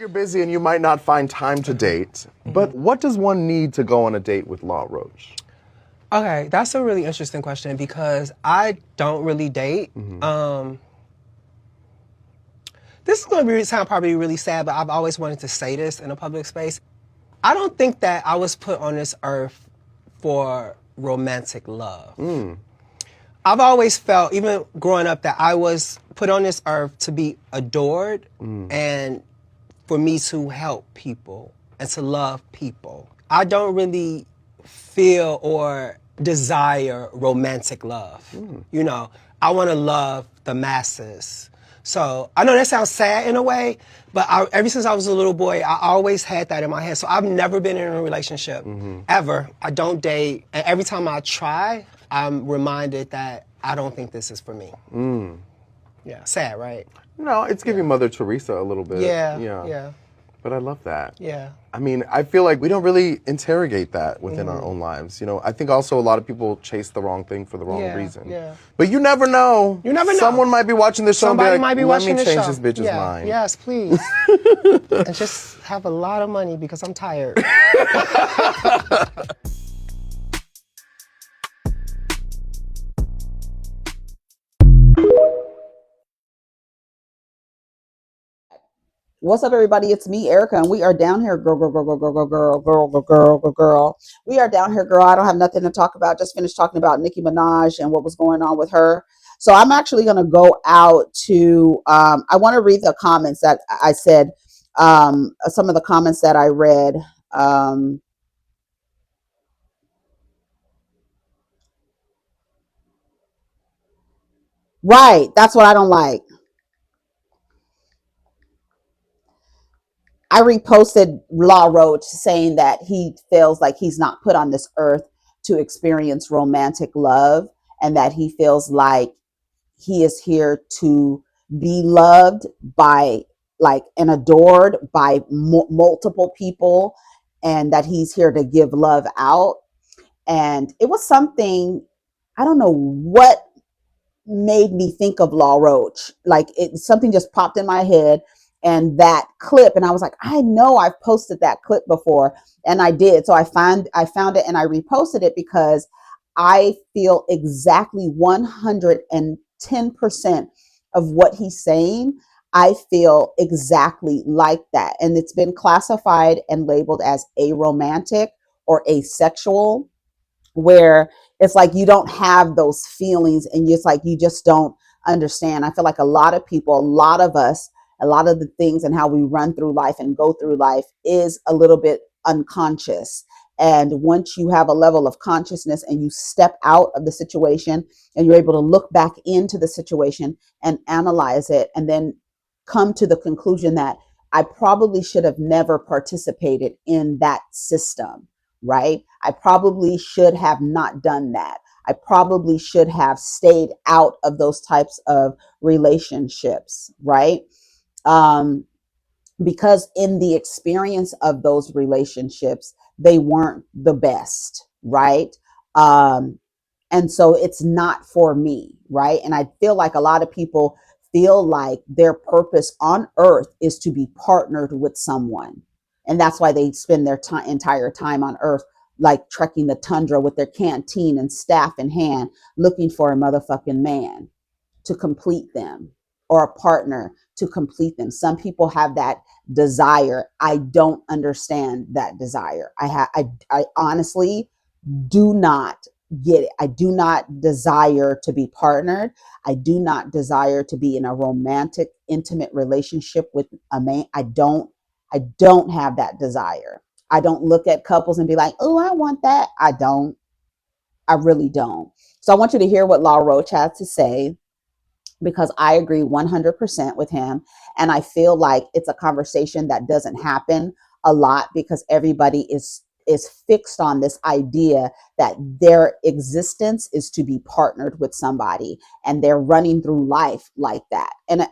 You're busy and you might not find time to date, but what does one need to go on a date with Law Roach? Okay, that's a really interesting question because I don't really date. This is going to sound probably really sad, but I've always wanted to say this in a public space. I don't think that I was put on this earth for romantic love. I've always felt, even growing up, that I was put on this earth to be adored and for me to help people and to love people. I don't really feel or desire romantic love. You know, I want to love the masses. So I know that sounds sad in a way, but ever since I was a little boy, I always had that in my head. So I've never been in a relationship, ever. I don't date. And every time I try, I'm reminded that I don't think this is for me. Yeah, sad, right? No, it's giving Mother Teresa a little bit. Yeah. But I love that. Yeah. I mean, I feel like we don't really interrogate that within our own lives. You know, I think also a lot of people chase the wrong thing for the wrong reason. Yeah. But you never know. You never know. Someone might be watching this show Somebody and be like, might be let watching me this change show. this bitch's mind. Yes, please. And just have a lot of money because I'm tired. What's up, everybody? It's me, Erica, and we are down here, girl. We are down here, girl. I don't have nothing to talk about. Just finished talking about Nicki Minaj and what was going on with her. So I'm actually going to go out to, I want to read the comments that I said, some of the comments that I read. Right. That's what I don't like. I reposted Law Roach saying that he feels like he's not put on this earth to experience romantic love, and that he feels like he is here to be loved by, like, and adored by multiple people, and that he's here to give love out. And it was something, I don't know what made me think of Law Roach. Like, something just popped in my head, and that clip, and I was like, I know I've posted that clip before, and I did. So I found it and I reposted it because I feel exactly 110% of what he's saying. I feel exactly like that, and it's been classified and labeled as aromantic or asexual, where it's like you don't have those feelings, and it's like you just don't understand. I feel like a lot of people, a lot of us, a lot of the things and how we run through life and go through life is a little bit unconscious. And once you have a level of consciousness and you step out of the situation and you're able to look back into the situation and analyze it, and then come to the conclusion that I probably should have never participated in that system, right? I probably should have not done that. I probably should have stayed out of those types of relationships, right? Because in the experience of those relationships, they weren't the best, right? And so it's not for me, right? And I feel like a lot of people feel like their purpose on earth is to be partnered with someone. And that's why they spend their entire time on earth, like trekking the tundra with their canteen and staff in hand, looking for a motherfucking man to complete them, or a partner to complete them. Some people have that desire. I don't understand that desire. I honestly do not get it. I do not desire to be partnered. I do not desire to be in a romantic, intimate relationship with a man. I don't have that desire. I don't look at couples and be like, oh, I want that. I don't. I really don't. So I want you to hear what Law Roach has to say, because I agree 100% with him. And I feel like it's a conversation that doesn't happen a lot because everybody is fixed on this idea that their existence is to be partnered with somebody, and they're running through life like that. And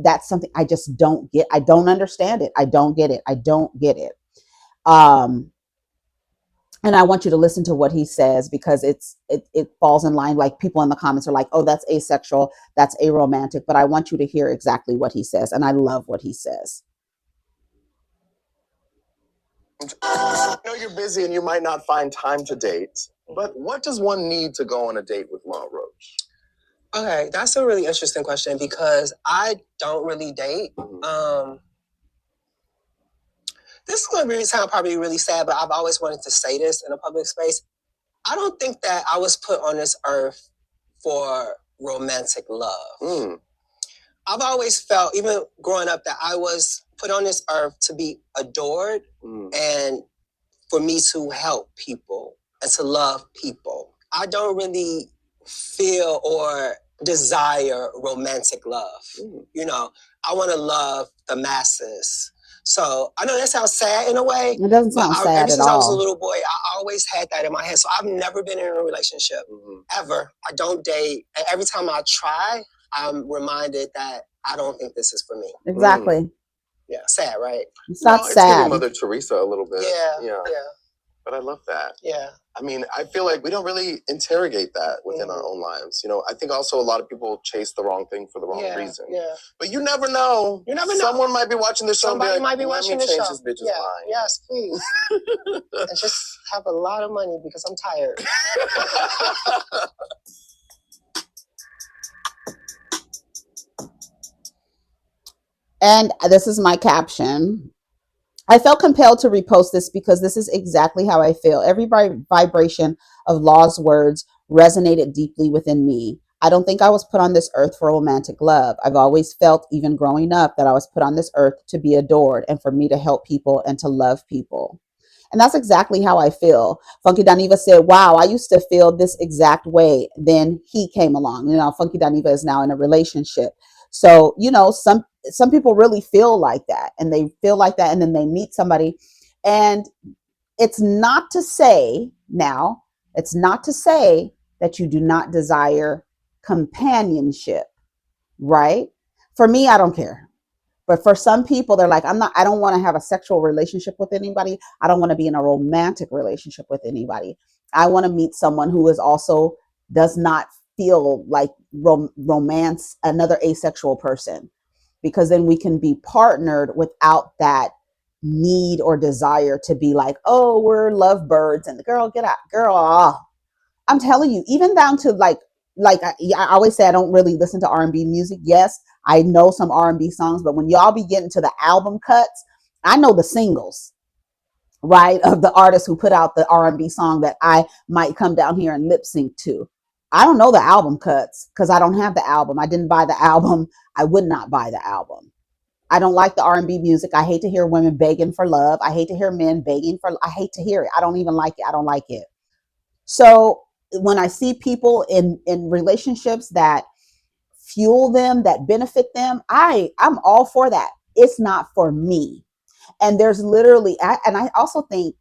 that's something I just don't get. I don't understand it. I don't get it. I don't get it. And I want you to listen to what he says, because it falls in line. Like, people in the comments are like, oh, that's asexual, that's aromantic. But I want you to hear exactly what he says. And I love what he says. know you're busy and you might not find time to date, but what does one need to go on a date with Law Roach? Okay, that's a really interesting question because I don't really date. This is going to sound probably really sad, but I've always wanted to say this in a public space. I don't think that I was put on this earth for romantic love. I've always felt, even growing up, that I was put on this earth to be adored and for me to help people and to love people. I don't really feel or desire romantic love. You know, I want to love the masses. So I know that sounds sad in a way. It doesn't sound sad ever at since I was a all. little boy, I always had that in my head. So I've never been in a relationship, ever. I don't date. And every time I try, I'm reminded that I don't think this is for me. Exactly. Yeah, sad, right? It's not sad. It's giving Mother Teresa a little bit. Yeah. But I love that. Yeah. I mean, I feel like we don't really interrogate that within our own lives. You know, I think also a lot of people chase the wrong thing for the wrong reason. Yeah. But you never know. You never know. Someone might be watching this show. Somebody might be watching this show. Let me change this bitch's mind. Yes, please. And just have a lot of money because I'm tired. And this is my caption. I felt compelled to repost this because this is exactly how I feel. Every vibration of Law's words resonated deeply within me. I don't think I was put on this earth for romantic love. I've always felt, even growing up, that I was put on this earth to be adored and for me to help people and to love people. And that's exactly how I feel. Funky Daniva said, wow, I used to feel this exact way. Then he came along. You know, Funky Daniva is now in a relationship. So, you know, some people really feel like that, and they feel like that, and then they meet somebody. And it's not to say that you do not desire companionship, right? For me, I don't care. But for some people, they're like, I don't want to have a sexual relationship with anybody. I don't want to be in a romantic relationship with anybody. I want to meet someone who is also does not feel like romance another asexual person, because then we can be partnered without that need or desire to be like, oh, we're lovebirds and the girl, get out, girl. I'm telling you, even down to like I always say I don't really listen to R&B music. Yes, I know some R&B songs, but when y'all be getting to the album cuts, I know the singles, right, of the artists who put out the R&B song that I might come down here and lip sync to. I don't know the album cuts because I don't have the album. I didn't buy the album. I would not buy the album. I don't like the R&B music. I hate to hear women begging for love. I hate to hear men begging for. I hate to hear it. I don't even like it. I don't like it. So when I see people in relationships that fuel them, that benefit them, I'm all for that. It's not for me. And there's literally, and I also think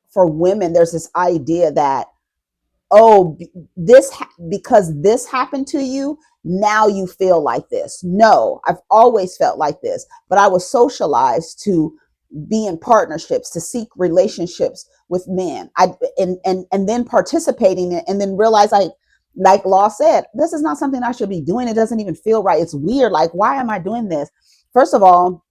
for women, there's this idea that, oh, because this happened to you, now you feel like this. No, I've always felt like this, but I was socialized to be in partnerships, to seek relationships with men. And then participating in it, and then realize, like Law said, this is not something I should be doing. It doesn't even feel right. It's weird. Like, why am I doing this? First of all,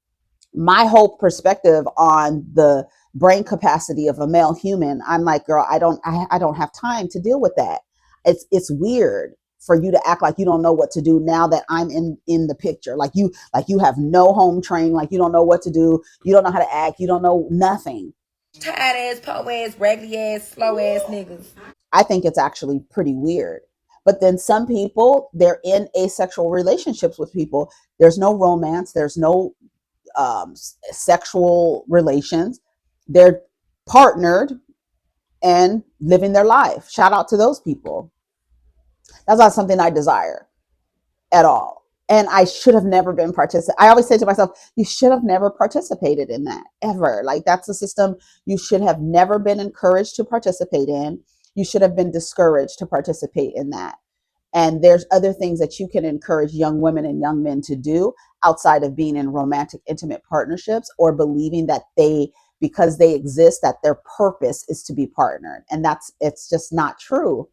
my whole perspective on the brain capacity of a male human, I'm like, girl, I don't have time to deal with that. It's weird for you to act like you don't know what to do now that I'm in the picture. Like you have no home training, like you don't know what to do, you don't know how to act, you don't know nothing. Tired ass, po ass, raggedy ass, slow ass niggas. I think it's actually pretty weird. But then some people, they're in asexual relationships with people. There's no romance, there's no sexual relations. They're partnered and living their life. Shout out to those people. That's not something I desire at all. And I should have never been I always say to myself, you should have never participated in that, ever. Like, that's a system you should have never been encouraged to participate in. You should have been discouraged to participate in that. And there's other things that you can encourage young women and young men to do outside of being in romantic, intimate partnerships, or believing that because they exist, that their purpose is to be partnered. And it's just not true.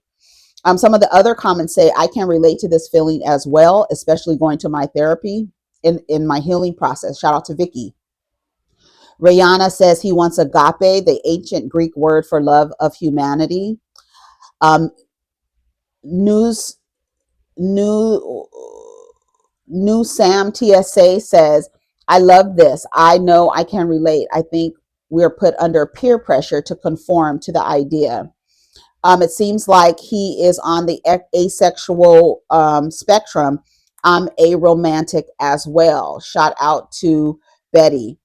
Some of the other comments say, I can relate to this feeling as well, especially going to my therapy in my healing process. Shout out to Vicky. Rihanna says he wants agape, the ancient Greek word for love of humanity. Um, news new new Sam TSA says, I love this. I know I can relate. I think we're put under peer pressure to conform to the idea. It seems like he is on the asexual spectrum. I'm aromantic as well. Shout out to Betty.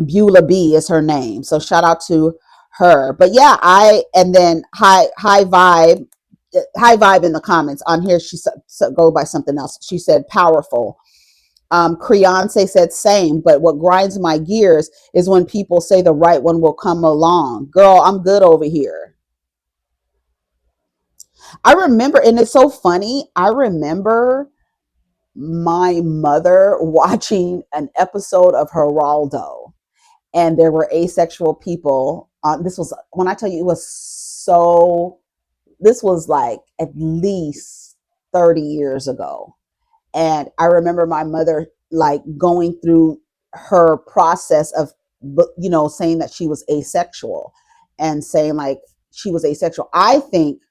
Beulah B is her name. So shout out to her. But yeah, and then high vibe in the comments on here. She go by something else. She said powerful. Creonce said same, but what grinds my gears is when people say the right one will come along. Girl, I'm good over here. I remember, and it's so funny, I remember my mother watching an episode of Geraldo, and there were asexual people. This was, when I tell you, this was like at least 30 years ago. And I remember my mother like going through her process of, saying that she was asexual and saying like she was asexual. I think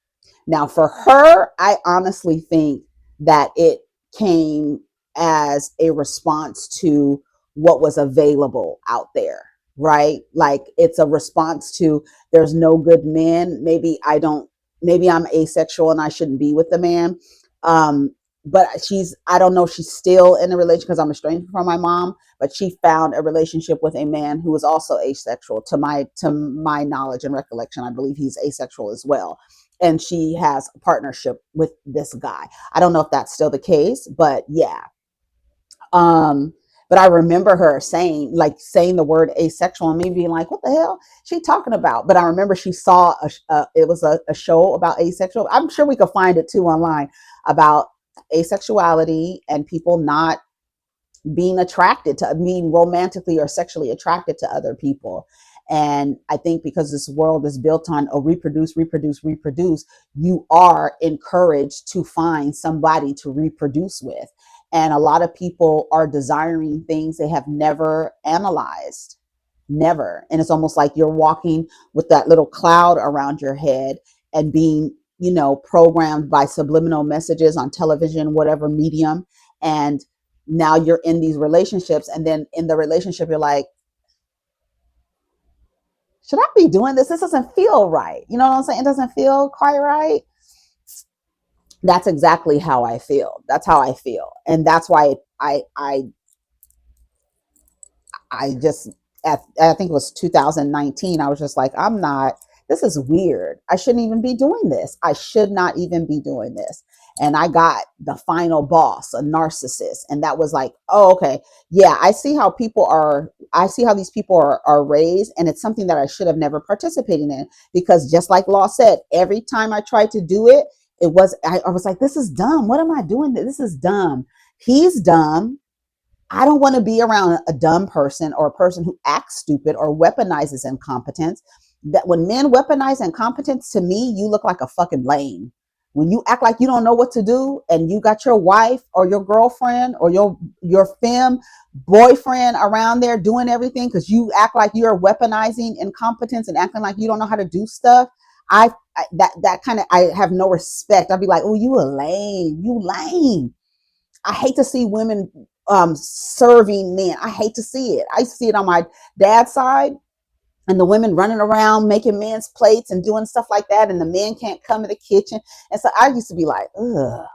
now for her, I honestly think that it came as a response to what was available out there, right? Like it's a response to there's no good men. Maybe I'm asexual and I shouldn't be with the man. But I don't know if she's still in a relationship because I'm estranged from my mom, but she found a relationship with a man who was also asexual. To my knowledge and recollection, I believe he's asexual as well. And she has a partnership with this guy. I don't know if that's still the case, but yeah. But I remember her saying the word asexual and me being like, what the hell she talking about? But I remember she saw it was a show about asexual. I'm sure we could find it too online about asexuality and people not being romantically or sexually attracted to other people. And I think because this world is built on reproduce, you are encouraged to find somebody to reproduce with. And a lot of people are desiring things they have never analyzed. Never. And it's almost like you're walking with that little cloud around your head and being, programmed by subliminal messages on television, whatever medium. And now you're in these relationships, and then in the relationship you're like, should I be doing this? This doesn't feel right. You know what I'm saying? It doesn't feel quite right. That's exactly how I feel. That's how I feel. And that's why I just, I think it was 2019, I was just like, this is weird. I shouldn't even be doing this. I should not even be doing this. And I got the final boss, a narcissist. And that was like, oh, okay. Yeah, I see how these people are raised. And it's something that I should have never participated in. Because just like Law said, every time I tried to do it, I was like, this is dumb. What am I doing? This is dumb. He's dumb. I don't want to be around a dumb person or a person who acts stupid or weaponizes incompetence. That when men weaponize incompetence, to me, you look like a fucking lame. When you act like you don't know what to do and you got your wife or your girlfriend or your femme boyfriend around there doing everything because you act like you're weaponizing incompetence and acting like you don't know how to do stuff. I have no respect. I'd be like, oh, you lame. I hate to see women serving men. I hate to see it. I see it on my dad's side, and the women running around making men's plates and doing stuff like that, and the men can't come in the kitchen. And so I used to be like, ugh,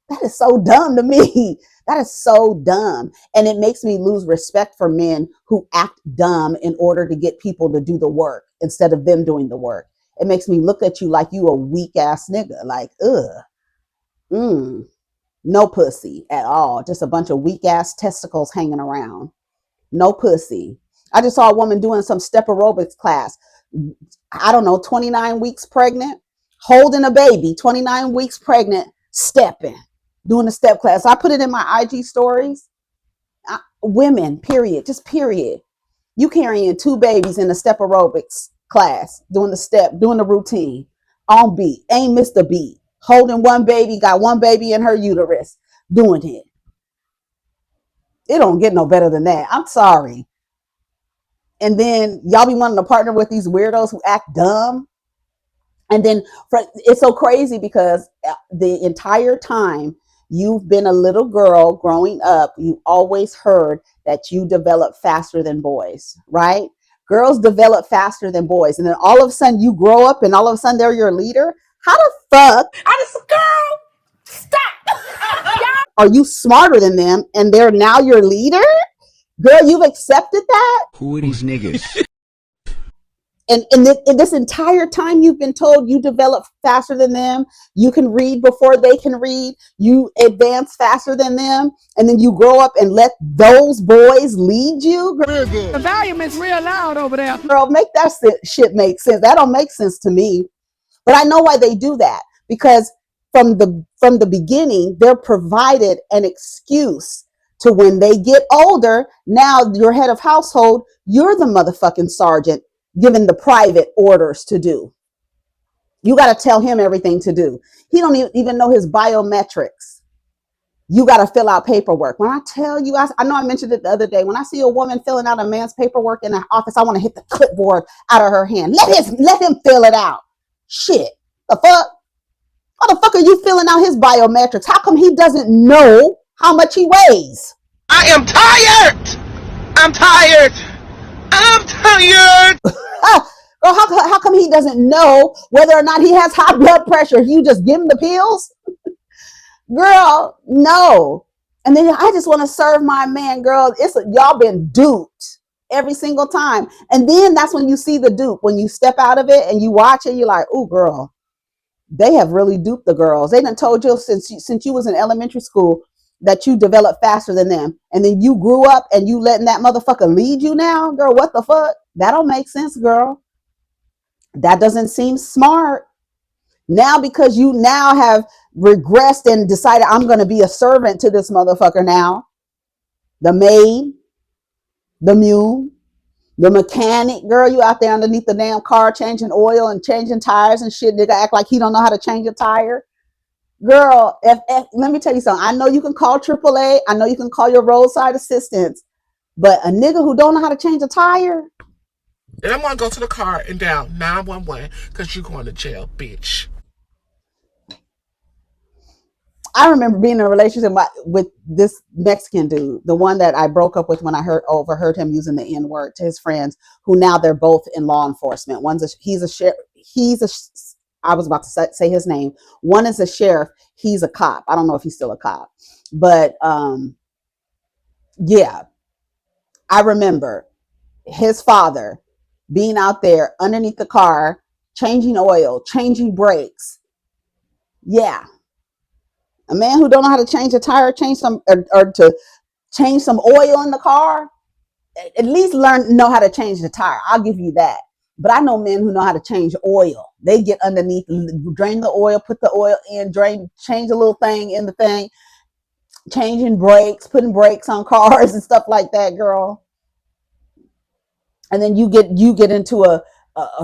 that is so dumb to me. That is so dumb. And it makes me lose respect for men who act dumb in order to get people to do the work instead of them doing the work. It makes me look at you like you a weak ass nigga. Like, no pussy at all. Just a bunch of weak ass testicles hanging around. No pussy. I just saw a woman doing some step aerobics class. I don't know, 29 weeks pregnant, holding a baby, 29 weeks pregnant, stepping, doing a step class. I put it in my IG stories. Women, period, just period. You carrying 2 babies in a step aerobics class, doing the step, doing the routine, on beat, ain't missed a beat. Holding one baby, got one baby in her uterus, doing it. It don't get no better than that. I'm sorry. and then y'all be wanting to partner with these weirdos who act dumb. And then it's so crazy because the entire time you've been a little girl growing up, you always heard that you develop faster than boys, right? Girls develop faster than boys. And then all of a sudden you grow up and all of a sudden they're your leader. How the fuck Girl, stop. are you smarter than them and they're now your leader? Girl, you've accepted that? Who are these niggas? And in this entire time, you've been told you develop faster than them. You can read before they can read. You advance faster than them. And then you grow up and let those boys lead you. The volume is real loud over there. Girl, make that shit make sense. That don't make sense to me. But I know why they do that. Because from the beginning, they're provided an excuse to when they get older. Now you're head of household. You're the motherfucking sergeant given the private orders to do. You got to tell him everything to do. He don't even know his biometrics. You got to fill out paperwork. When I tell you, I know I mentioned it the other day. When I see a woman filling out a man's paperwork in the office, I want to hit the clipboard out of her hand. Let him fill it out. Shit. The fuck? How the fuck are you filling out his biometrics? How come he doesn't know how much he weighs? I am tired. I'm tired. I'm tired. Girl, how come he doesn't know whether or not he has high blood pressure? You just give him the pills? Girl, no. And then I just want to serve my man, girl. Y'all been duped every single time. And then that's when you see the dupe. When you step out of it and you watch it, you're like, oh, girl, they have really duped the girls. They done told you since you was in elementary school that you developed faster than them. And then you grew up and you letting that motherfucker lead you now? Girl, what the fuck? That don't make sense, girl. That doesn't seem smart. Now, because you now have regressed and decided I'm going to be a servant to this motherfucker now. The maid, the mule, the mechanic, girl, you out there underneath the damn car changing oil and changing tires and shit. Nigga act like he don't know how to change a tire. Girl, if let me tell you something. I know you can call AAA. I know you can call your roadside assistance. But a nigga who don't know how to change a tire. And I'm going to go to the car and dial 911 because you're going to jail, bitch. I remember being in a relationship with this Mexican dude, the one that I broke up with when I overheard him using the N-word to his friends, who now they're both in law enforcement. He's a sheriff. I was about to say his name. One is a sheriff. He's a cop. I don't know if he's still a cop, but yeah, I remember his father being out there underneath the car, changing oil, changing brakes. Yeah. A man who don't know how to change a tire, or to change some oil in the car, at least know how to change the tire. I'll give you that. But I know men who know how to change oil. They get underneath, drain the oil, put the oil in, change a little thing in the thing, changing brakes, putting brakes on cars and stuff like that, girl. And then you get into a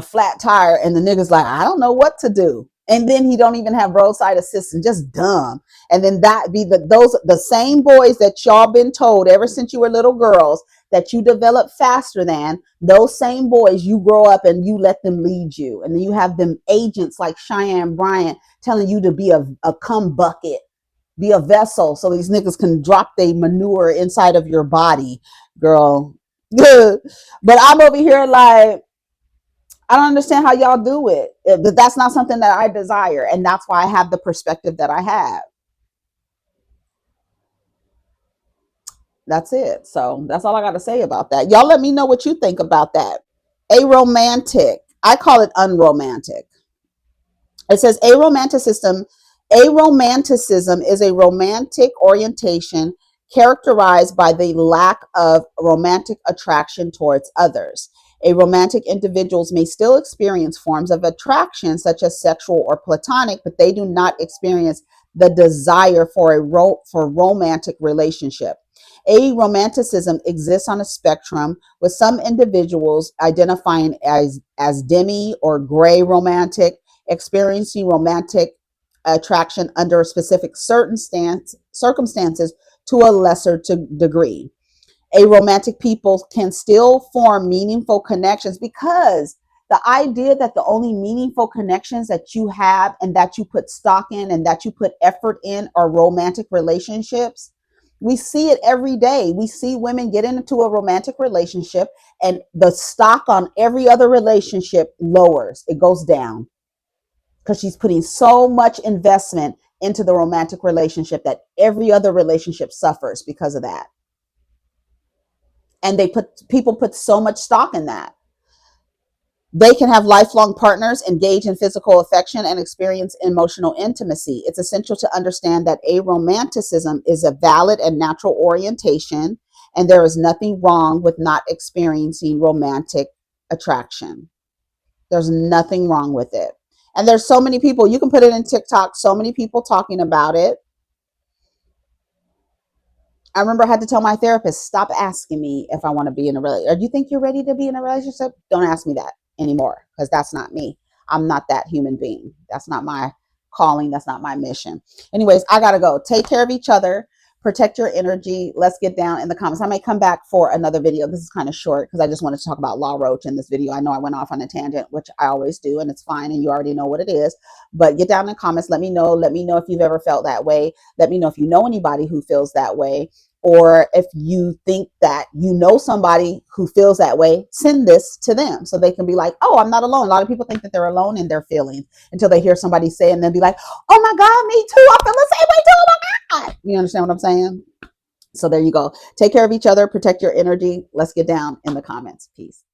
flat tire and the nigga's like, I don't know what to do. And then he don't even have roadside assistance, just dumb. And then that be the same boys that y'all been told ever since you were little girls that you develop faster than. Those same boys, you grow up and you let them lead you. And then you have them agents like Cheyenne Bryant telling you to be a cum bucket, be a vessel so these niggas can drop their manure inside of your body, girl. But I'm over here like, I don't understand how y'all do it. But that's not something that I desire. And that's why I have the perspective that I have. That's it. So that's all I got to say about that. Y'all let me know what you think about that. Aromantic. I call it unromantic. It says aromanticism. Aromanticism is a romantic orientation characterized by the lack of romantic attraction towards others. Aromantic individuals may still experience forms of attraction such as sexual or platonic, but they do not experience the desire for a romantic relationship. Aromanticism exists on a spectrum, with some individuals identifying as demi or gray romantic, experiencing romantic attraction under specific circumstances to a lesser degree. Aromantic people can still form meaningful connections, because the idea that the only meaningful connections that you have and that you put stock in and that you put effort in are romantic relationships. We see it every day. We see women get into a romantic relationship and the stock on every other relationship lowers. It goes down because she's putting so much investment into the romantic relationship that every other relationship suffers because of that. And people put so much stock in that. They can have lifelong partners, engage in physical affection, and experience emotional intimacy. It's essential to understand that aromanticism is a valid and natural orientation, and there is nothing wrong with not experiencing romantic attraction. There's nothing wrong with it. And there's so many people, you can put it in TikTok, so many people talking about it. I remember I had to tell my therapist, stop asking me if I want to be in a relationship. Or do you think you're ready to be in a relationship? Don't ask me that anymore, because that's not me. I'm not that human being. That's not my calling. That's not my mission. Anyways, I got to go. Take care of each other. Protect your energy. Let's get down in the comments. I may come back for another video. This is kind of short because I just wanted to talk about Roach in this video. I know I went off on a tangent, which I always do, and it's fine, and you already know what it is. But get down in the comments. Let me know. Let me know if you've ever felt that way. Let me know if you know anybody who feels that way. Or if you think that you know somebody who feels that way, send this to them so they can be like, oh, I'm not alone. A lot of people think that they're alone in their feelings until they hear somebody say it and then be like, oh my God, me too. I feel the same way too. Oh my God. You understand what I'm saying? So there you go. Take care of each other. Protect your energy. Let's get down in the comments. Peace.